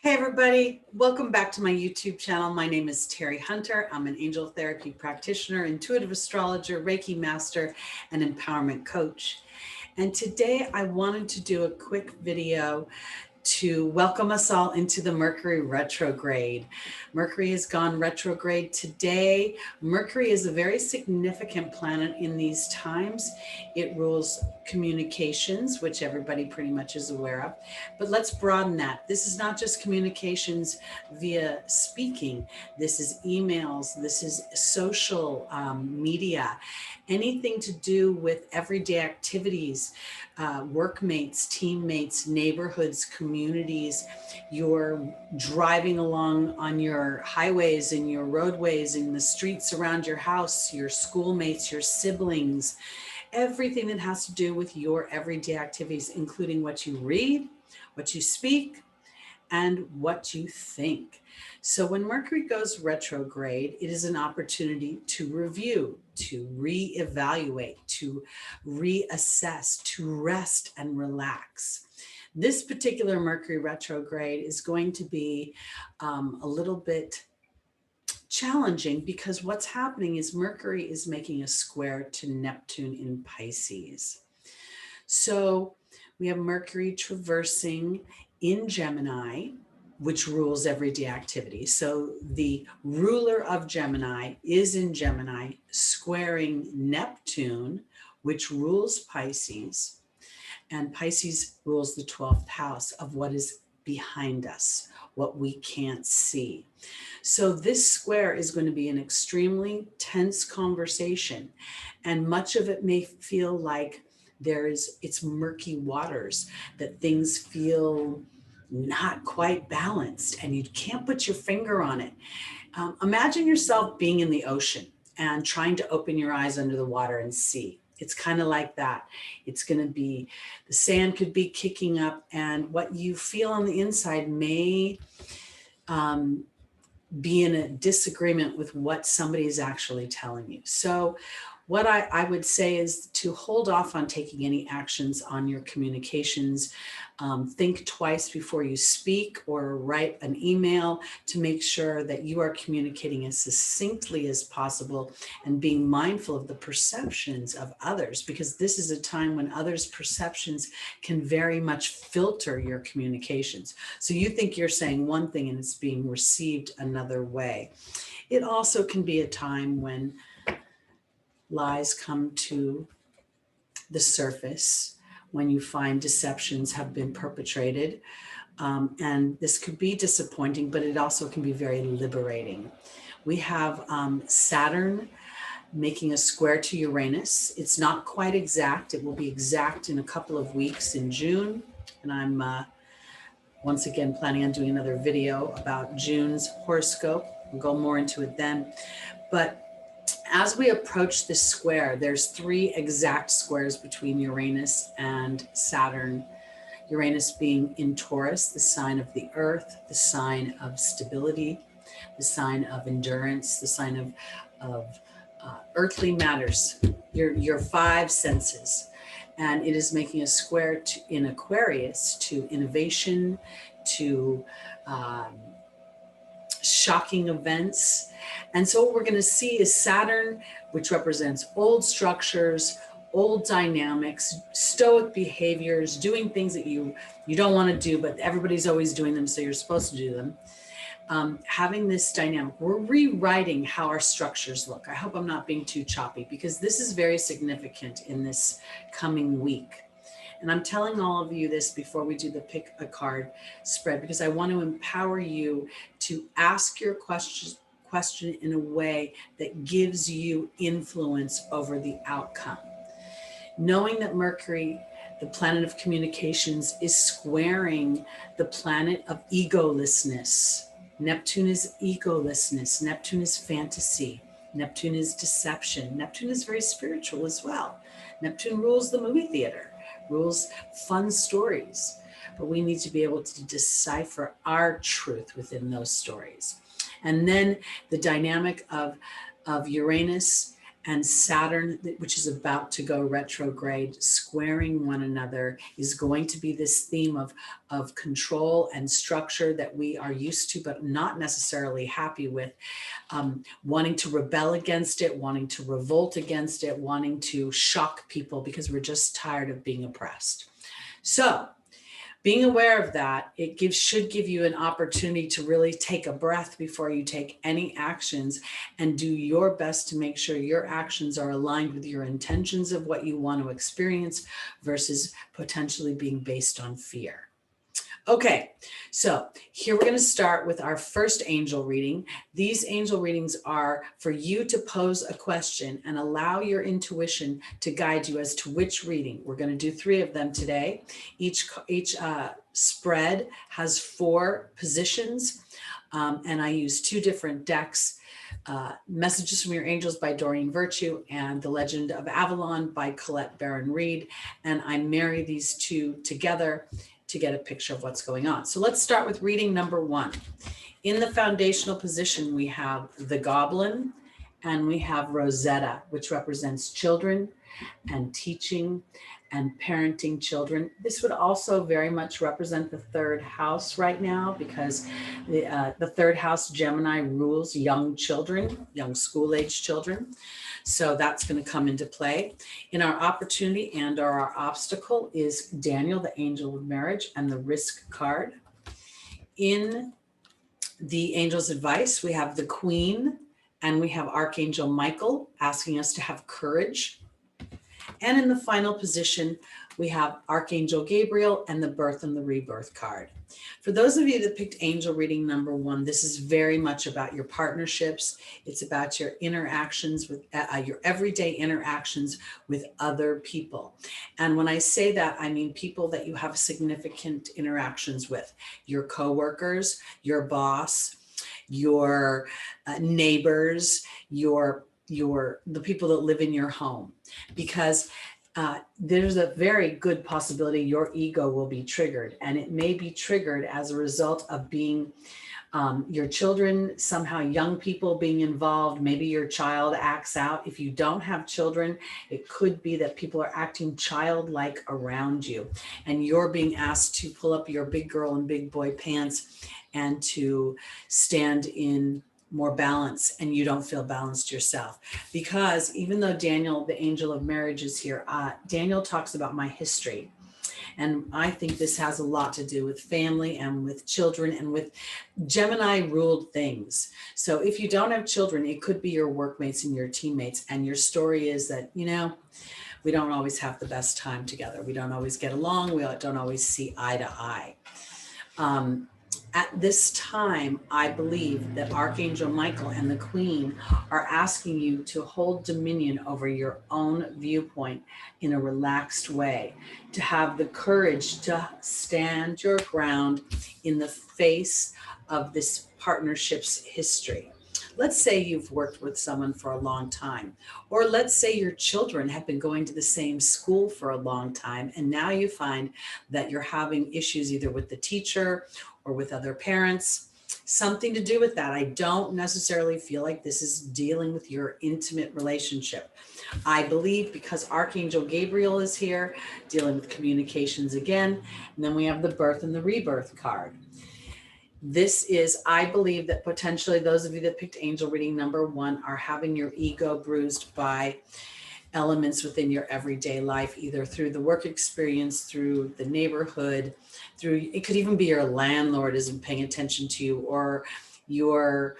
Hey everybody, welcome back to my YouTube channel. My name is Teri Hunter. I'm an angel therapy practitioner, intuitive astrologer, Reiki master, and empowerment coach. And today I wanted to do a quick video to welcome us all into the Mercury Retrograde. Mercury has gone retrograde today. Mercury is a very significant planet in these times. It rules communications, which everybody pretty much is aware of. But let's broaden that. This is not just communications via speaking. This is emails. This is social media. Anything to do with everyday activities, workmates, teammates, neighborhoods, communities. You're driving along on your highways and your roadways and the streets around your house, your schoolmates, your siblings, everything that has to do with your everyday activities, including what you read, what you speak, and what you think. So when Mercury goes retrograde, it is an opportunity to review, to reevaluate, to reassess, to rest and relax. This particular Mercury retrograde is going to be a little bit challenging because what's happening is Mercury is making a square to Neptune in Pisces. So we have Mercury traversing in Gemini, which rules everyday activity. So the ruler of Gemini is in Gemini, squaring Neptune, which rules Pisces. And Pisces rules the 12th house of what is behind us, what we can't see. So this square is going to be an extremely tense conversation. And much of it may feel like it's murky waters, that things feel not quite balanced and you can't put your finger on it. Imagine yourself being in the ocean and trying to open your eyes under the water and see. It's kind of like that. It's going to be, the sand could be kicking up and what you feel on the inside may be in a disagreement with what somebody is actually telling you. So what I would say is to hold off on taking any actions on your communications. Think twice before you speak or write an email to make sure that you are communicating as succinctly as possible and being mindful of the perceptions of others, because this is a time when others' perceptions can very much filter your communications. So you think you're saying one thing and it's being received another way. It also can be a time when lies come to the surface, when you find deceptions have been perpetrated. And this could be disappointing, but it also can be very liberating. We have Saturn making a square to Uranus. It's not quite exact. It will be exact in a couple of weeks in June. And I'm once again planning on doing another video about June's horoscope. We'll go more into it then. But as we approach this square, there's 3 exact squares between Uranus and Saturn. Uranus being in Taurus, the sign of the earth, the sign of stability, the sign of endurance, the sign of earthly matters, your 5 senses. And it is making a square in Aquarius to innovation, to shocking events. And so what we're going to see is Saturn, which represents old structures, old dynamics, stoic behaviors, doing things that you don't want to do, but everybody's always doing them, so you're supposed to do them. Having this dynamic, we're rewriting how our structures look. I hope I'm not being too choppy, because this is very significant in this coming week. And I'm telling all of you this before we do the pick a card spread, because I want to empower you to ask your question in a way that gives you influence over the outcome. Knowing that Mercury, the planet of communications, is squaring the planet of egolessness. Neptune is egolessness. Neptune is fantasy. Neptune is deception. Neptune is very spiritual as well. Neptune rules the movie theater, rules fun stories, but we need to be able to decipher our truth within those stories. And then the dynamic of Uranus and Saturn, which is about to go retrograde, squaring one another, is going to be this theme of control and structure that we are used to, but not necessarily happy with, wanting to rebel against it, wanting to revolt against it, wanting to shock people because we're just tired of being oppressed. So being aware of that, should give you an opportunity to really take a breath before you take any actions and do your best to make sure your actions are aligned with your intentions of what you want to experience versus potentially being based on fear. Okay, so here we're going to start with our first angel reading. These angel readings are for you to pose a question and allow your intuition to guide you as to which reading. We're going to do 3 of them today. Each spread has 4 positions, and I use 2 different decks. Messages from Your Angels by Doreen Virtue and The Legend of Avalon by Colette Baron Reed. And I marry these 2 together to get a picture of what's going on. So let's start with reading number 1. In the foundational position, we have the Goblin and we have Rosetta, which represents children and teaching and parenting children. This would also very much represent the 3rd house right now, because the 3rd house, Gemini, rules young children, young school-age children. So that's going to come into play. In our opportunity and our obstacle is Daniel, the angel of marriage, and the risk card. In the angel's advice, we have the Queen and we have Archangel Michael asking us to have courage. And in the final position, we have Archangel Gabriel and the birth and the rebirth card. For those of you that picked angel reading number 1, this is very much about your partnerships. It's about your interactions with your everyday interactions with other people. And when I say that, I mean people that you have significant interactions with, your coworkers, your boss, your neighbors, the people that live in your home, because there's a very good possibility your ego will be triggered, and it may be triggered as a result of being your children, somehow young people being involved. Maybe your child acts out. If you don't have children, it could be that people are acting childlike around you, and you're being asked to pull up your big girl and big boy pants and to stand in more balance, and you don't feel balanced yourself. Because even though Daniel, the angel of marriage, is here, Daniel talks about my history. And I think this has a lot to do with family and with children and with Gemini ruled things. So if you don't have children, it could be your workmates and your teammates. And your story is that, we don't always have the best time together. We don't always get along. We don't always see eye to eye. At this time, I believe that Archangel Michael and the Queen are asking you to hold dominion over your own viewpoint in a relaxed way, to have the courage to stand your ground in the face of this partnership's history. Let's say you've worked with someone for a long time, or let's say your children have been going to the same school for a long time, and now you find that you're having issues either with the teacher or with other parents, something to do with that. I don't necessarily feel like this is dealing with your intimate relationship. I believe because Archangel Gabriel is here, dealing with communications again, and then we have the birth and the rebirth card. This is, I believe that potentially those of you that picked angel reading number 1 are having your ego bruised by elements within your everyday life, either through the work experience, through the neighborhood, it could even be your landlord isn't paying attention to you, or your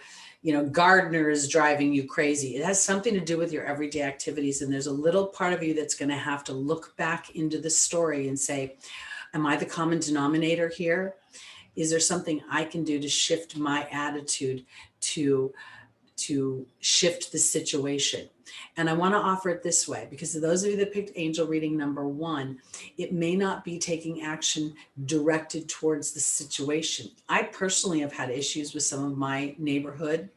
gardener is driving you crazy. It has something to do with your everyday activities. And there's a little part of you that's going to have to look back into the story and say, am I the common denominator here? Is there something I can do to shift my attitude to shift the situation? And I want to offer it this way, because of those of you that picked angel reading number 1, it may not be taking action directed towards the situation. I personally have had issues with some of my neighborhood,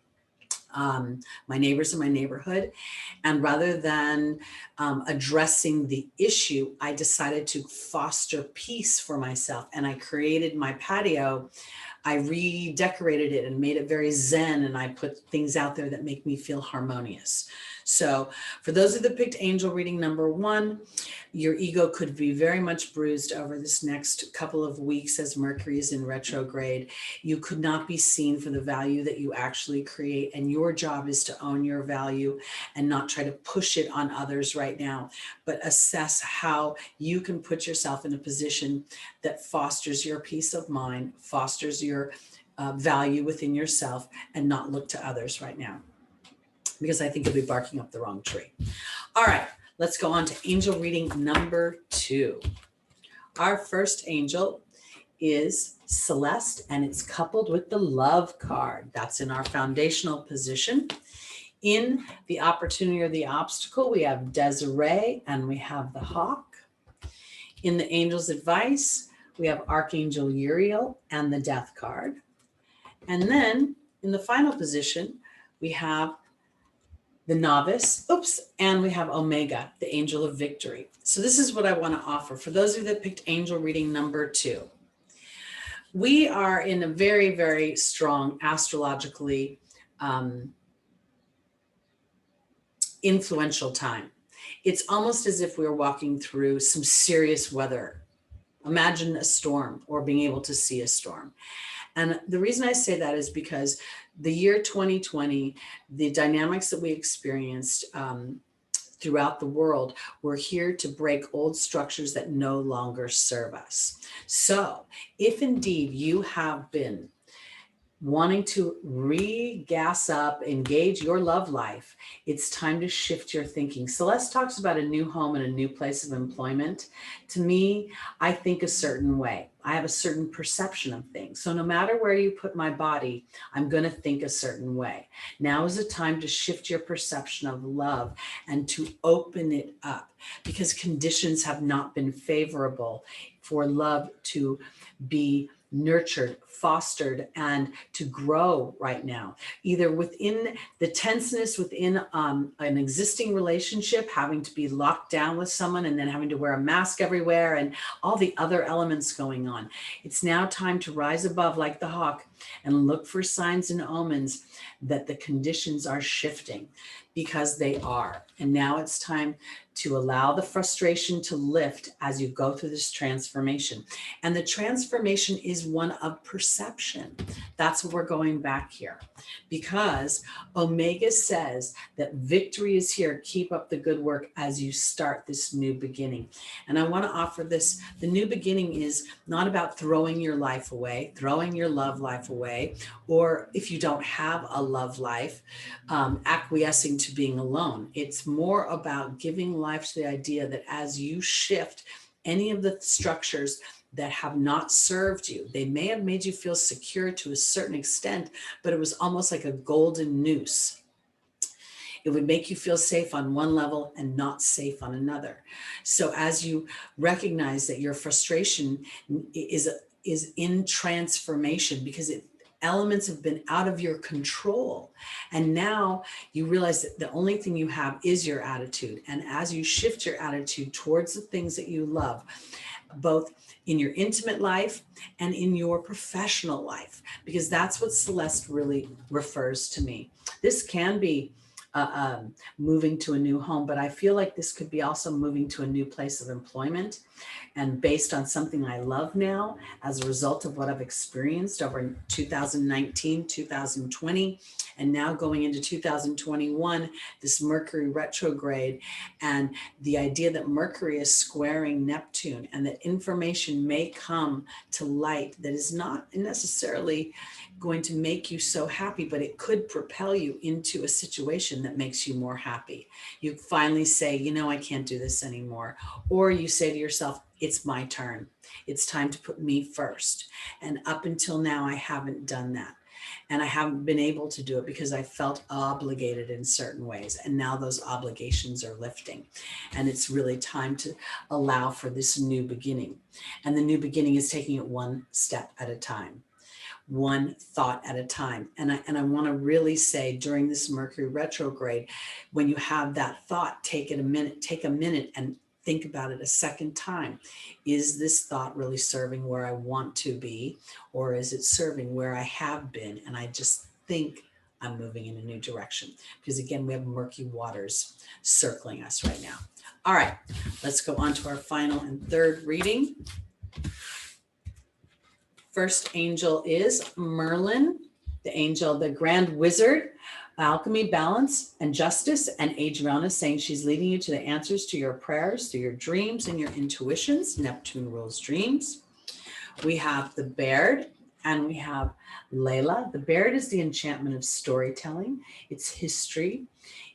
my neighbors in my neighborhood. And rather than addressing the issue, I decided to foster peace for myself. And I created my patio. I redecorated it and made it very zen, and I put things out there that make me feel harmonious. So for those of you that picked angel reading number 1, your ego could be very much bruised over this next couple of weeks as Mercury is in retrograde. You could not be seen for the value that you actually create, and your job is to own your value and not try to push it on others right now, but assess how you can put yourself in a position that fosters your peace of mind, fosters your value within yourself, and not look to others right now, because I think you'll be barking up the wrong tree. All right, let's go on to angel reading number 2. Our first angel is Celeste, and it's coupled with the love card. That's in our foundational position. In the opportunity or the obstacle, we have Desiree and we have the hawk. In the angel's advice, we have Archangel Uriel and the death card. And then in the final position, we have the novice, and we have Omega, the angel of victory. So this is what I want to offer. For those of you that picked angel reading number 2, we are in a very, very strong astrologically influential time. It's almost as if we were walking through some serious weather. Imagine a storm or being able to see a storm. And the reason I say that is because the year 2020, the dynamics that we experienced throughout the world were here to break old structures that no longer serve us. So if indeed you have been wanting to re-gas up, engage your love life, it's time to shift your thinking. Celeste talks about a new home and a new place of employment. To me, I think a certain way. I have a certain perception of things. So no matter where you put my body, I'm going to think a certain way. Now is a time to shift your perception of love and to open it up, because conditions have not been favorable for love to be nurtured, fostered, and to grow right now, either within the tenseness within an existing relationship, having to be locked down with someone and then having to wear a mask everywhere and all the other elements going on. It's now time to rise above like the hawk and look for signs and omens that the conditions are shifting, because they are. And now it's time to allow the frustration to lift as you go through this transformation. And the transformation is one of perception. That's what we're going back here, because Omega says that victory is here. Keep up the good work as you start this new beginning. And I want to offer this. The new beginning is not about throwing your life away, throwing your love life away, or if you don't have a love life, acquiescing to being alone. It's more about giving life to the idea that as you shift any of the structures that have not served you, they may have made you feel secure to a certain extent, but it was almost like a golden noose. It would make you feel safe on one level and not safe on another. So as you recognize that your frustration is in transformation, because elements have been out of your control. And now you realize that the only thing you have is your attitude. And as you shift your attitude towards the things that you love, both in your intimate life and in your professional life, because that's what Celeste really refers to me. This can be moving to a new home, but I feel like this could be also moving to a new place of employment, and based on something I love now as a result of what I've experienced over 2019, 2020, and now going into 2021, this Mercury retrograde, and the idea that Mercury is squaring Neptune, and that information may come to light that is not necessarily going to make you so happy, but it could propel you into a situation that makes you more happy. You finally say, you know, I can't do this anymore. Or you say to yourself, it's my turn. It's time to put me first. And up until now, I haven't done that. And I haven't been able to do it because I felt obligated in certain ways. And now those obligations are lifting. And it's really time to allow for this new beginning. And the new beginning is taking it one step at a time, one thought at a time. And I want to really say, during this Mercury retrograde, when you have that thought, take a minute and think about it a second time. Is this thought really serving where I want to be, or is it serving where I have been? And I just think I'm moving in a new direction. Because again, we have murky waters circling us right now. All right, let's go on to our final and third reading. First angel is Merlin, the angel, the grand wizard, alchemy, balance, and justice, and Adriana, saying she's leading you to the answers to your prayers, to your dreams and your intuitions. Neptune rules dreams. We have the Baird, and we have Layla. The Baird is the enchantment of storytelling. It's history.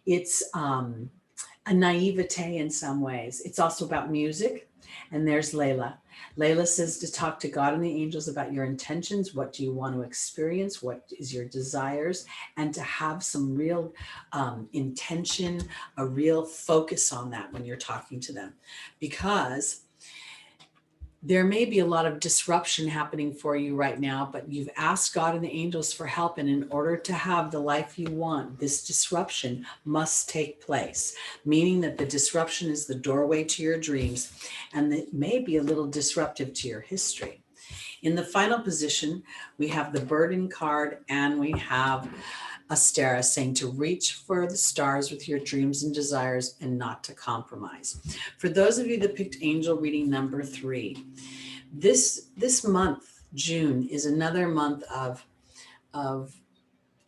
It's a naivete in some ways. It's also about music. And there's Layla. Layla says to talk to God and the angels about your intentions. What do you want to experience? What is your desires? And to have some real intention, a real focus on that when you're talking to them. Because there may be a lot of disruption happening for you right now, but you've asked God and the angels for help. And in order to have the life you want, this disruption must take place, meaning that the disruption is the doorway to your dreams, and it may be a little disruptive to your history. In the final position, we have the Burden card, and we have Astera saying to reach for the stars with your dreams and desires and not to compromise. For those of you that picked angel reading number 3, this month, June, is another month of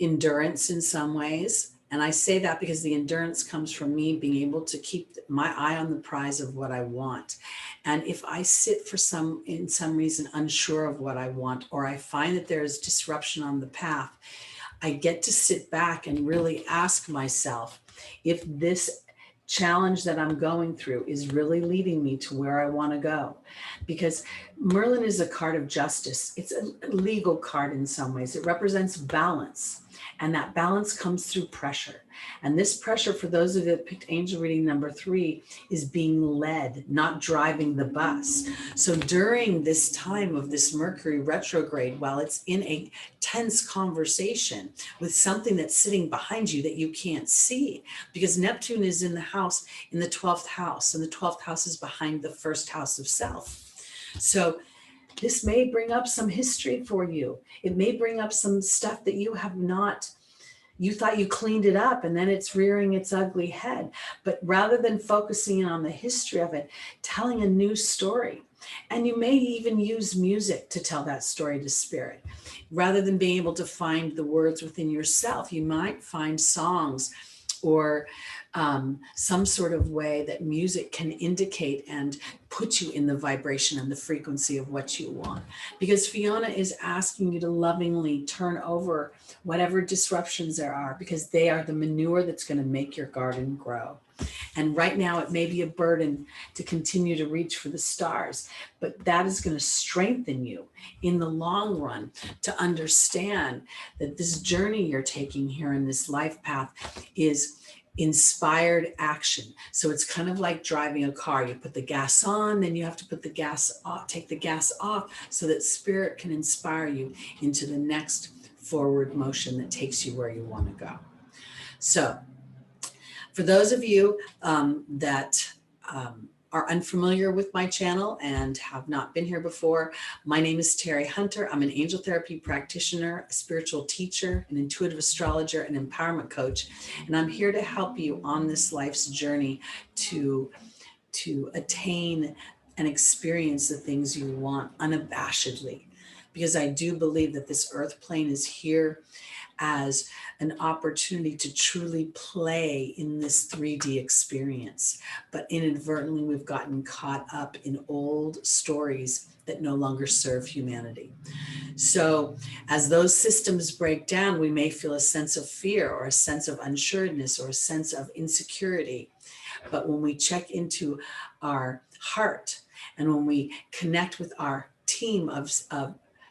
endurance in some ways. And I say that because the endurance comes from me being able to keep my eye on the prize of what I want. And if I sit for some reason unsure of what I want, or I find that there is disruption on the path, I get to sit back and really ask myself if this challenge that I'm going through is really leading me to where I want to go. Because Merlin is a card of justice. It's a legal card in some ways. It represents balance. And that balance comes through pressure. And this pressure, for those of you that picked angel reading number 3, is being led, not driving the bus. So during this time of this Mercury retrograde, while it's in a tense conversation with something that's sitting behind you that you can't see, because Neptune is in the house, in the 12th house, and the 12th house is behind the first house of self. So this may bring up some history for you. It may bring up some stuff that you have not, you thought you cleaned it up, and then it's rearing its ugly head. But rather than focusing on the history of it, telling a new story. And you may even use music to tell that story to spirit. Rather than being able to find the words within yourself, you might find songs or some sort of way that music can indicate and put you in the vibration and the frequency of what you want. Because Fiona is asking you to lovingly turn over whatever disruptions there are, because they are the manure that's going to make your garden grow. And right now it may be a burden to continue to reach for the stars, but that is going to strengthen you in the long run to understand that this journey you're taking here in this life path is inspired action. So it's kind of like driving a car. You put the gas on, then you have to put the gas off, take the gas off, so that spirit can inspire you into the next forward motion that takes you where you want to go. So for those of you that are unfamiliar with my channel and have not been here before, my name is Teri Hunter. I'm an angel therapy practitioner, a spiritual teacher, an intuitive astrologer, an empowerment coach. And I'm here to help you on this life's journey to attain and experience the things you want unabashedly. Because I do believe that this earth plane is here as an opportunity to truly play in this 3D experience. But inadvertently, we've gotten caught up in old stories that no longer serve humanity. So as those systems break down, we may feel a sense of fear or a sense of unsureness or a sense of insecurity. But when we check into our heart and when we connect with our team of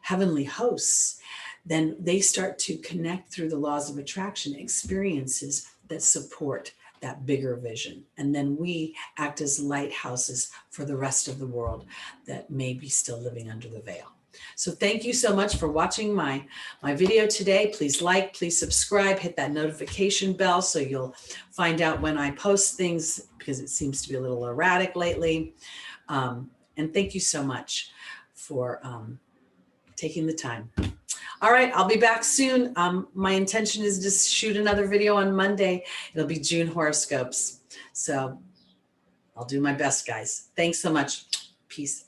heavenly hosts, then they start to connect through the laws of attraction experiences that support that bigger vision. And then we act as lighthouses for the rest of the world that may be still living under the veil. So thank you so much for watching my video today. Please like, please subscribe, hit that notification bell so you'll find out when I post things, because it seems to be a little erratic lately. And thank you so much for taking the time. All right, I'll be back soon. My intention is to shoot another video on Monday. It'll be June horoscopes. So I'll do my best, guys. Thanks so much. Peace.